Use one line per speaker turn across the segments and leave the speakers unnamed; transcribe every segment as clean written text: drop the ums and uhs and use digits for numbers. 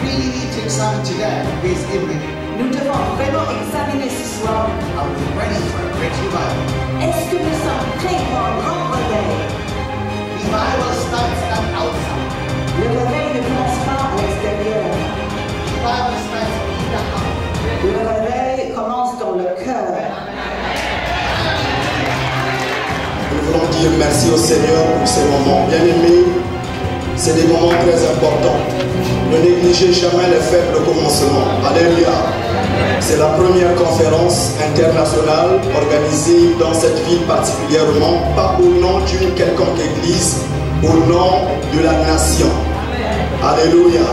really need to examine today, this evening,
nous devons vraiment examiner ce soir.
are we ready for a great revival?
Est-ce que nous sommes prêts pour un grand réveil?
Revival starts not outside.
Le réveil ne commence pas à l'extérieur.
Revival starts in the heart.
Le réveil commence dans le cœur.
Nous voulons dire merci au Seigneur pour ces moments. Bien-aimés, c'est des moments très importants. Ne négligez jamais les faibles commencements. Alléluia. C'est la première conférence internationale organisée dans cette ville particulièrement, pas au nom d'une quelconque église, au nom de la nation. Alléluia.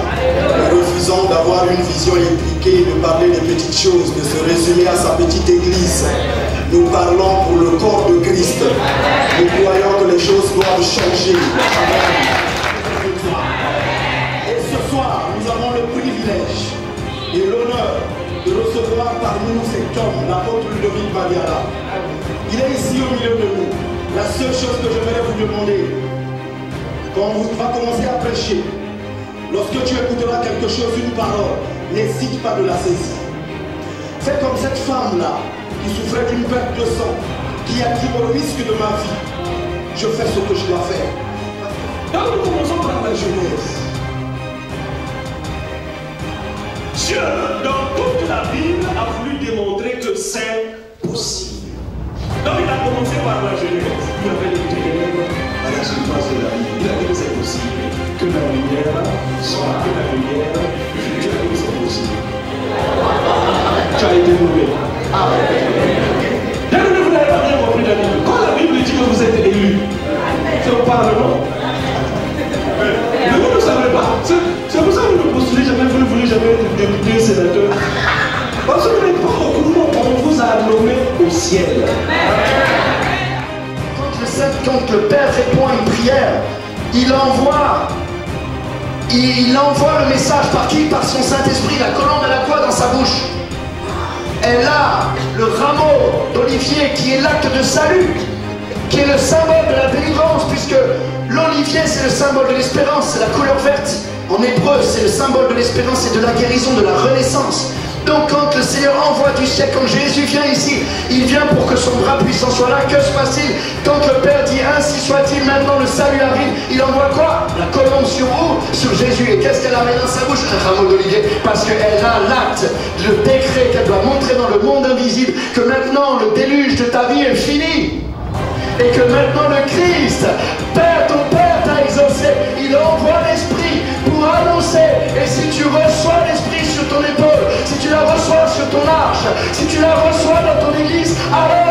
Nous refusons d'avoir une vision étriquée, de parler des petites choses, de se résumer à sa petite église. Nous parlons pour le corps de Christ. Nous croyons que les choses doivent changer.
Et ce soir, nous avons le privilège et l'honneur de recevoir parmi nous cet homme, l'apôtre Ludovic Badiala. Il est ici au milieu de nous. La seule chose que j'aimerais vous demander, quand on va commencer à prêcher, lorsque tu écouteras quelque chose, une parole, n'hésite pas de la saisir. Fais comme cette femme-là, qui souffrait d'une perte de sang, qui a dit au risque de ma vie, je fais ce que je dois faire. Donc nous commençons par la Genèse. Dieu, dans toute la Bible, a voulu démontrer que c'est possible. Donc il a commencé par la Genèse. Il avait les ténèbres à la surface de la Bible. Il a dit que c'est possible. Que la lumière soit, que la lumière, Dieu a dit que c'est possible. Tu as été mauvais. Dès que vous n'avez pas bien compris la Bible, quand la Bible dit que vous êtes élu, c'est au Parlement. Mais vous ne savez pas. C'est pour ça que vous ne postulez jamais, vous ne voulez jamais être député, sénateur. Parce que vous n'êtes pas au courant, on vous a nommé au ciel. Quand le Père répond à une prière, il envoie le message par qui? Par son Saint-Esprit, la colombe à la croix dans sa bouche. Elle a le rameau d'olivier qui est l'acte de salut, qui est le symbole de la délivrance, puisque l'olivier c'est le symbole de l'espérance, c'est la couleur verte. En hébreu, c'est le symbole de l'espérance et de la guérison, de la renaissance. Donc quand le Seigneur envoie du ciel, quand Jésus vient ici, il vient pour que son bras puissant soit là. Que se passe-t-il? Quand le Père dit ainsi soit-il, maintenant le salut arrive, il envoie quoi? La colombe sur où? Sur Jésus. Et qu'est-ce qu'elle a mis dans sa bouche? Un rameau d'olivier. Parce qu'elle a l'acte, le décret qu'elle doit montrer dans le monde invisible, que maintenant le déluge de ta vie est fini. Et que maintenant le Christ, Père, ton Père t'a exaucé, il envoie l'Esprit pour annoncer. Et si tu reçois l'Esprit sur ton épaule, si tu la reçois sur ton arche, si tu la reçois dans ton église, alors